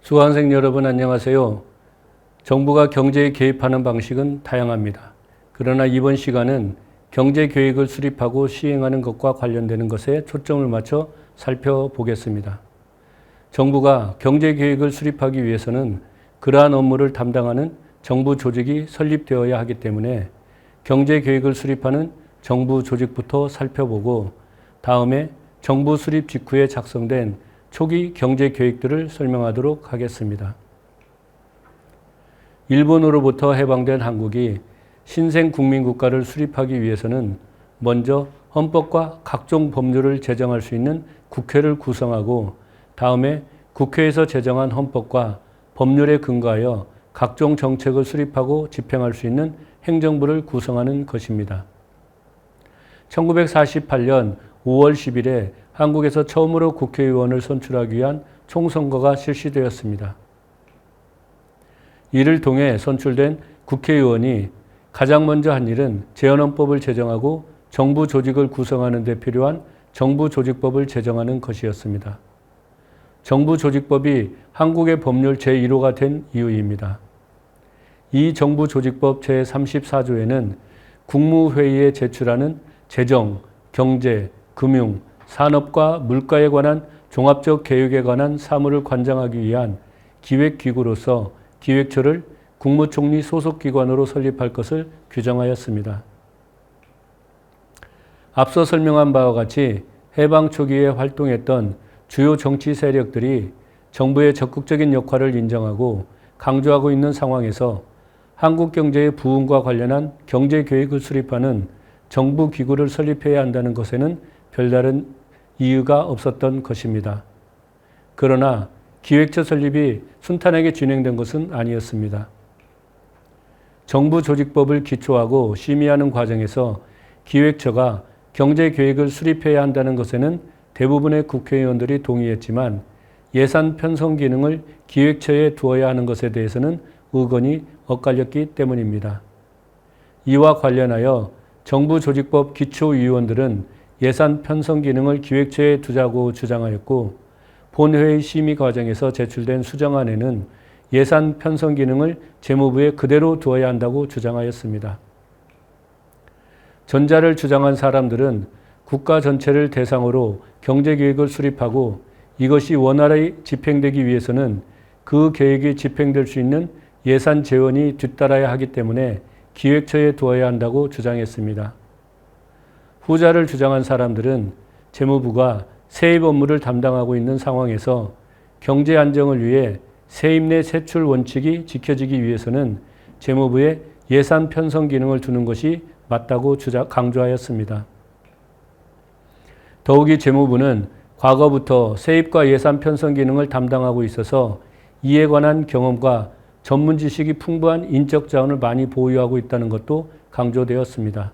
수강생 여러분 안녕하세요. 정부가 경제에 개입하는 방식은 다양합니다. 그러나 이번 시간은 경제계획을 수립하고 시행하는 것과 관련되는 것에 초점을 맞춰 살펴보겠습니다. 정부가 경제계획을 수립하기 위해서는 그러한 업무를 담당하는 정부 조직이 설립되어야 하기 때문에 경제계획을 수립하는 정부 조직부터 살펴보고 다음에 정부 수립 직후에 작성된 초기 경제 계획들을 설명하도록 하겠습니다. 일본으로부터 해방된 한국이 신생 국민국가를 수립하기 위해서는 먼저 헌법과 각종 법률을 제정할 수 있는 국회를 구성하고 다음에 국회에서 제정한 헌법과 법률에 근거하여 각종 정책을 수립하고 집행할 수 있는 행정부를 구성하는 것입니다. 1948년 5월 10일에 한국에서 처음으로 국회의원을 선출하기 위한 총선거가 실시되었습니다. 이를 통해 선출된 국회의원이 가장 먼저 한 일은 제헌헌법을 제정하고 정부 조직을 구성하는 데 필요한 정부조직법을 제정하는 것이었습니다. 정부조직법이 한국의 법률 제1호가 된 이유입니다. 이 정부조직법 제34조에는 국무회의에 제출하는 재정, 경제, 금융, 산업과 물가에 관한 종합적 계획에 관한 사무를 관장하기 위한 기획기구로서 기획처를 국무총리 소속기관으로 설립할 것을 규정하였습니다. 앞서 설명한 바와 같이 해방 초기에 활동했던 주요 정치 세력들이 정부의 적극적인 역할을 인정하고 강조하고 있는 상황에서 한국 경제의 부흥과 관련한 경제계획을 수립하는 정부기구를 설립해야 한다는 것에는 별다른 이유가 없었던 것입니다. 그러나 기획처 설립이 순탄하게 진행된 것은 아니었습니다. 정부조직법을 기초하고 심의하는 과정에서 기획처가 경제계획을 수립해야 한다는 것에는 대부분의 국회의원들이 동의했지만 예산 편성 기능을 기획처에 두어야 하는 것에 대해서는 의견이 엇갈렸기 때문입니다. 이와 관련하여 정부조직법 기초위원들은 예산 편성 기능을 기획처에 두자고 주장하였고 본회의 심의 과정에서 제출된 수정안에는 예산 편성 기능을 재무부에 그대로 두어야 한다고 주장하였습니다. 전자를 주장한 사람들은 국가 전체를 대상으로 경제계획을 수립하고 이것이 원활히 집행되기 위해서는 그 계획이 집행될 수 있는 예산 재원이 뒤따라야 하기 때문에 기획처에 두어야 한다고 주장했습니다. 후자를 주장한 사람들은 재무부가 세입 업무를 담당하고 있는 상황에서 경제 안정을 위해 세입 내 세출 원칙이 지켜지기 위해서는 재무부에 예산 편성 기능을 두는 것이 맞다고 강조하였습니다. 더욱이 재무부는 과거부터 세입과 예산 편성 기능을 담당하고 있어서 이에 관한 경험과 전문 지식이 풍부한 인적 자원을 많이 보유하고 있다는 것도 강조되었습니다.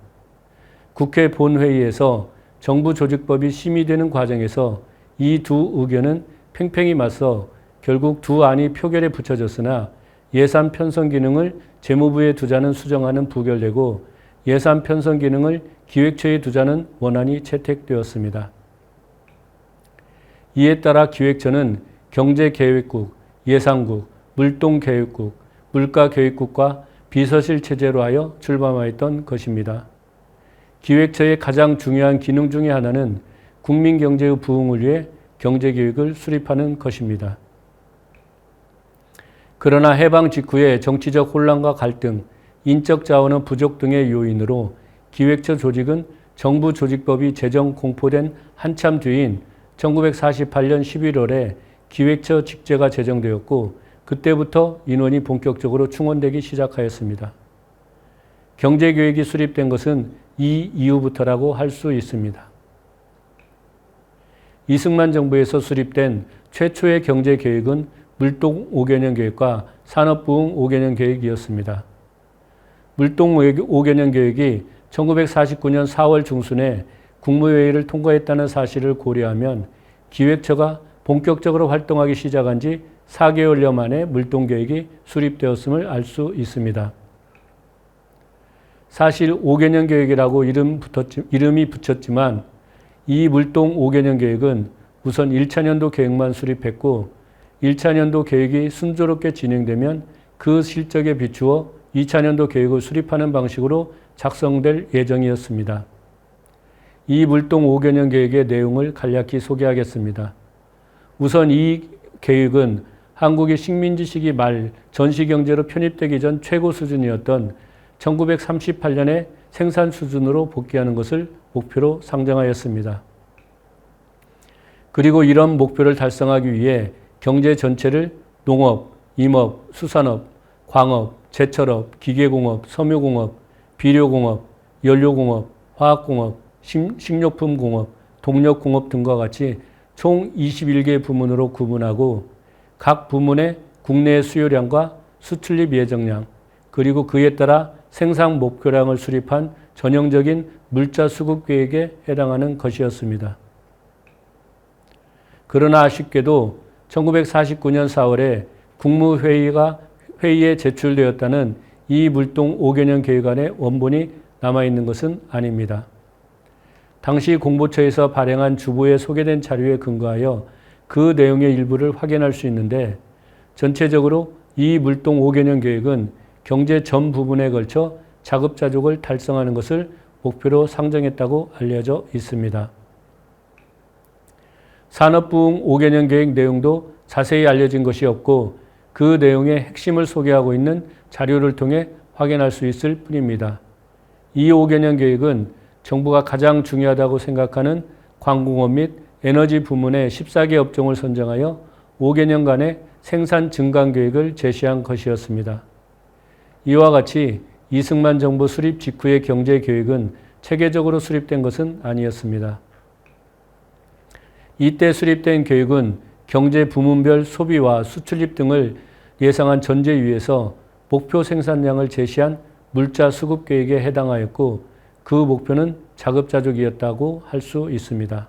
국회 본회의에서 정부조직법이 심의되는 과정에서 이 두 의견은 팽팽히 맞서 결국 두 안이 표결에 붙여졌으나 예산 편성 기능을 재무부에 두자는 수정안은 부결되고 예산 편성 기능을 기획처에 두자는 원안이 채택되었습니다. 이에 따라 기획처는 경제계획국, 예산국, 물동계획국, 물가계획국과 비서실 체제로 하여 출범하였던 것입니다. 기획처의 가장 중요한 기능 중의 하나는 국민 경제의 부흥을 위해 경제계획을 수립하는 것입니다. 그러나 해방 직후에 정치적 혼란과 갈등, 인적 자원의 부족 등의 요인으로 기획처 조직은 정부 조직법이 제정 공포된 한참 뒤인 1948년 11월에 기획처 직제가 제정되었고 그때부터 인원이 본격적으로 충원되기 시작하였습니다. 경제계획이 수립된 것은 이 이후부터라고 할 수 있습니다. 이승만 정부에서 수립된 최초의 경제계획은 물동 5개년 계획과 산업부흥 5개년 계획이었습니다. 물동 5개년 계획이 1949년 4월 중순에 국무회의를 통과했다는 사실을 고려하면 기획처가 본격적으로 활동하기 시작한 지 4개월여 만에 물동계획이 수립되었음을 알 수 있습니다. 사실 5개년 계획이라고 이름이 붙였지만 이 물동 5개년 계획은 우선 1차년도 계획만 수립했고 1차년도 계획이 순조롭게 진행되면 그 실적에 비추어 2차년도 계획을 수립하는 방식으로 작성될 예정이었습니다. 이 물동 5개년 계획의 내용을 간략히 소개하겠습니다. 우선 이 계획은 한국이 식민지 시기 말 전시경제로 편입되기 전 최고 수준이었던 1938년의 생산 수준으로 복귀하는 것을 목표로 상정하였습니다. 그리고 이런 목표를 달성하기 위해 경제 전체를 농업, 임업, 수산업, 광업, 제철업, 기계공업, 섬유공업, 비료공업, 연료공업, 화학공업, 식료품공업, 동력공업 등과 같이 총 21개 부문으로 구분하고 각 부문의 국내 수요량과 수출입 예정량, 그리고 그에 따라 생산 목표량을 수립한 전형적인 물자 수급 계획에 해당하는 것이었습니다. 그러나 아쉽게도 1949년 4월에 국무회의에 제출되었다는 이 물동 5개년 계획안의 원본이 남아있는 것은 아닙니다. 당시 공보처에서 발행한 주보에 소개된 자료에 근거하여 그 내용의 일부를 확인할 수 있는데 전체적으로 이 물동 5개년 계획은 경제 전 부분에 걸쳐 자급자족을 달성하는 것을 목표로 상정했다고 알려져 있습니다. 산업부흥 5개년 계획 내용도 자세히 알려진 것이 없고 그 내용의 핵심을 소개하고 있는 자료를 통해 확인할 수 있을 뿐입니다. 이 5개년 계획은 정부가 가장 중요하다고 생각하는 광공업 및 에너지 부문의 14개 업종을 선정하여 5개년간의 생산 증강 계획을 제시한 것이었습니다. 이와 같이 이승만 정부 수립 직후의 경제 계획은 체계적으로 수립된 것은 아니었습니다. 이때 수립된 계획은 경제 부문별 소비와 수출입 등을 예상한 전제 위에서 목표 생산량을 제시한 물자 수급 계획에 해당하였고 그 목표는 자급자족이었다고 할 수 있습니다.